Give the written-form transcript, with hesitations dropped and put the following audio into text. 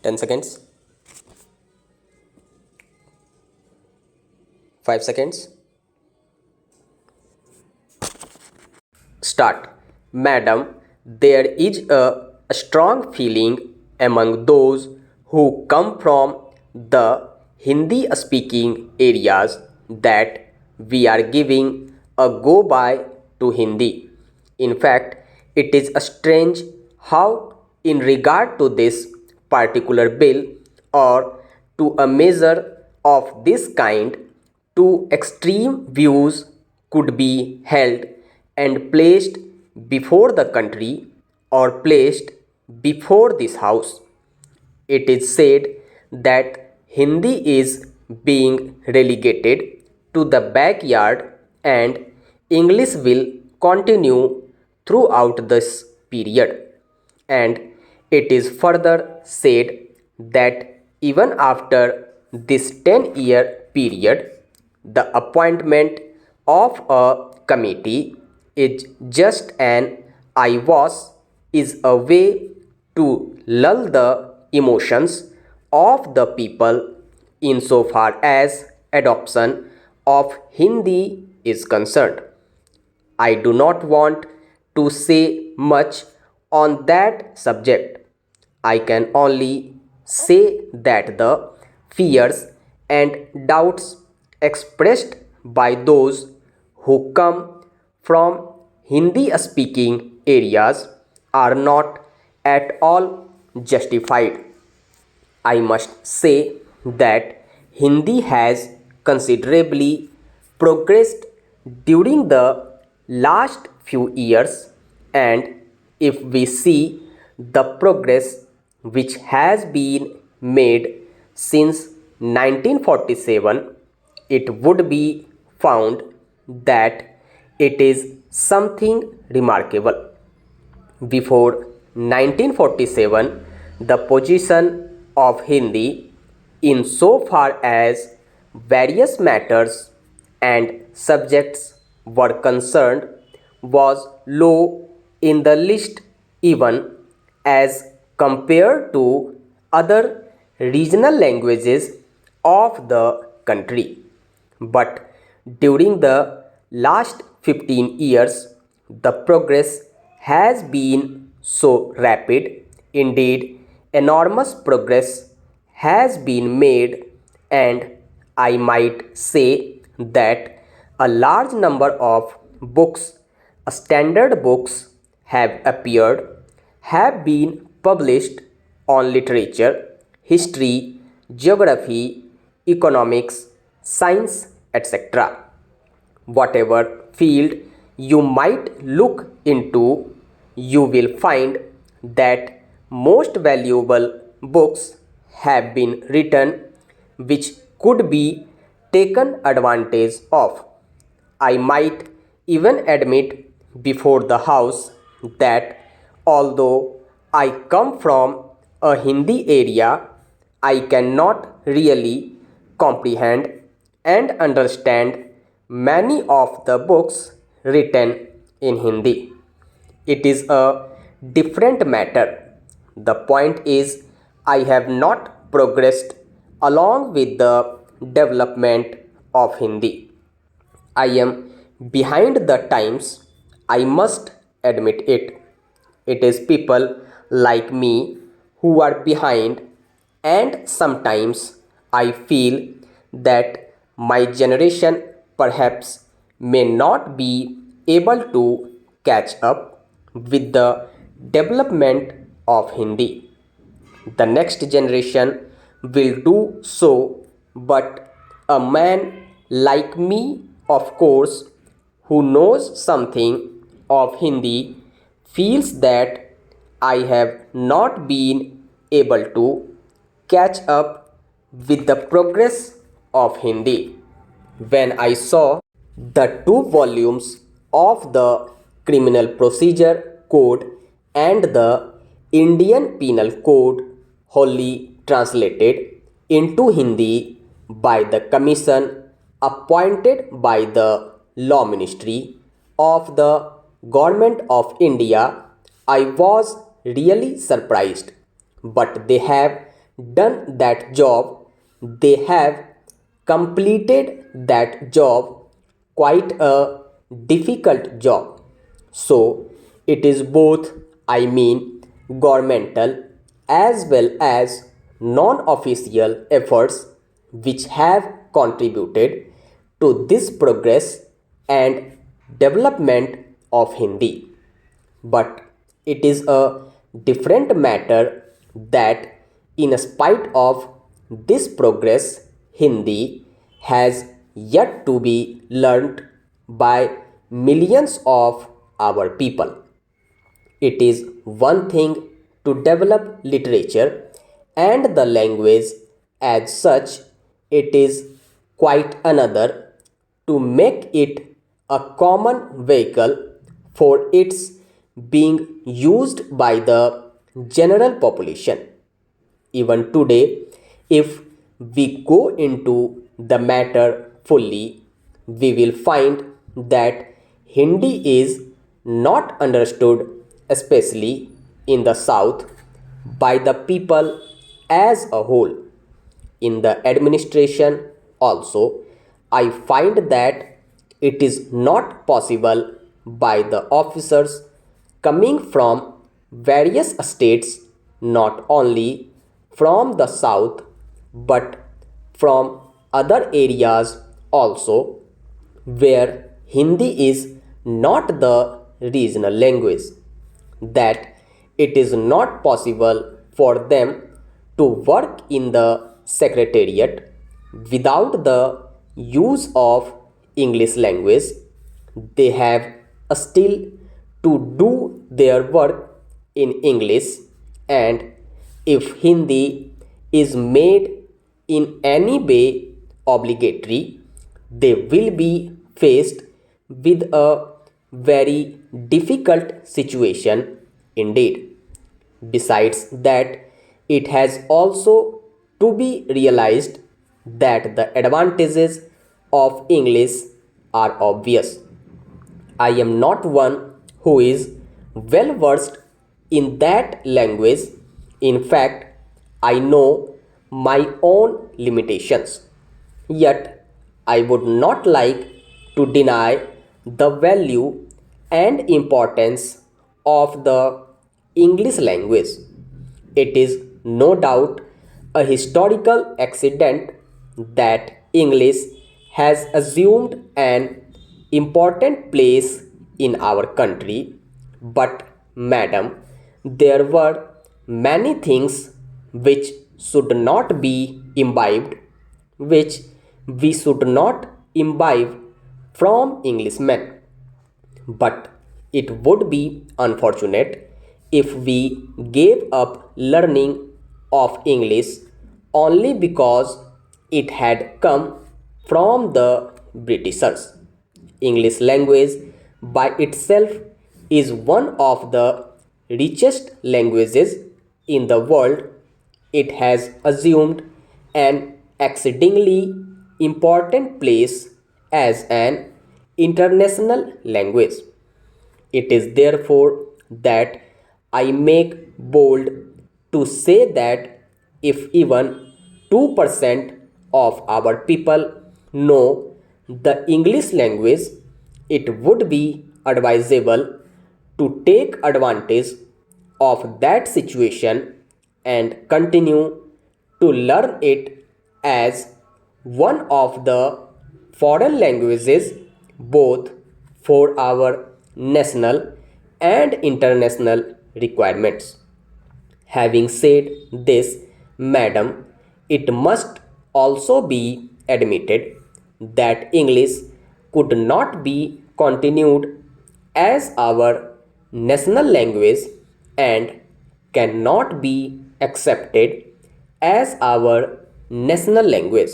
10 seconds, 5 seconds. Start. Madam, there is a strong feeling among those who come from the Hindi speaking areas that we are giving a go by to Hindi. In fact, it is strange how, in regard to this particular bill or to a measure of this kind, two extreme views could be held and placed before the country or placed before this house. It is said that Hindi is being relegated to the backyard and English will continue throughout this period. And it is further said that even after this 10-year period, the appointment of a committee is just an eyewash, is a way to lull the emotions of the people insofar as adoption of Hindi is concerned. I do not want to say much on that subject. I can only say that the fears and doubts expressed by those who come from Hindi speaking areas are not at all justified. I must say that Hindi has considerably progressed during the last few years, and if we see the progress which has been made since 1947, it would be found that it is something remarkable. Before 1947, the position of Hindi in so far as various matters and subjects were concerned was low in the list, even as compared to other regional languages of the country. But during the last 15 years, the progress has been so rapid, indeed, enormous progress has been made, and I might say that a large number of books, standard books, have appeared, have been published on literature, history, geography, economics, science, etc. Whatever field you might look into, you will find that most valuable books have been written which could be taken advantage of. I might even admit before the house that although I come from a Hindi area, I cannot really comprehend and understand many of the books written in Hindi. It is a different matter. The point is, I have not progressed along with the development of Hindi. I am behind the times, I must admit it. It is people like me who are behind, and sometimes I feel that my generation perhaps may not be able to catch up with the development of Hindi. The next generation will do so, but a man like me, of course, who knows something of Hindi, feels that I have not been able to catch up with the progress of Hindi. When I saw the two volumes of the Criminal Procedure Code and the Indian Penal Code wholly translated into Hindi by the commission appointed by the Law Ministry of the Government of India, I was really surprised. But they have done that job, they have completed that job, quite a difficult job. So it is both, I mean, governmental as well as non official efforts which have contributed to this progress and development of Hindi. But it is a different matter that, in spite of this progress, Hindi has yet to be learnt by millions of our people. It is one thing to develop literature and the language as such, it is quite another to make it a common vehicle for its being used by the general population. Even today, if we go into the matter fully, we will find that Hindi is not understood, especially in the South, by the people as a whole. In the administration, also, I find that it is not possible by the officers coming from various states, not only from the south but from other areas also, where Hindi is not the regional language, that it is not possible for them to work in the secretariat without the use of English language. They have still to do their work in English, and if Hindi is made in any way obligatory, they will be faced with a very difficult situation indeed. Besides that, it has also to be realized that the advantages of English are obvious. I am not one who is well versed in that language. In fact, I know my own limitations. Yet, I would not like to deny the value and importance of the English language. It is no doubt a historical accident that English has assumed an important place in our country. But, madam, there were many things which should not be imbibed, which we should not imbibe from Englishmen. But it would be unfortunate if we gave up learning of English only because it had come from the Britishers. English language by itself is one of the richest languages in the world. It has assumed an exceedingly important place as an international language. It is therefore that I make bold to say that if even 2% of our people know the English language, it would be advisable to take advantage of that situation and continue to learn it as one of the foreign languages, both for our national and international requirements. Having said this, madam, it must also be admitted that English could not be continued as our national language and cannot be accepted as our national language.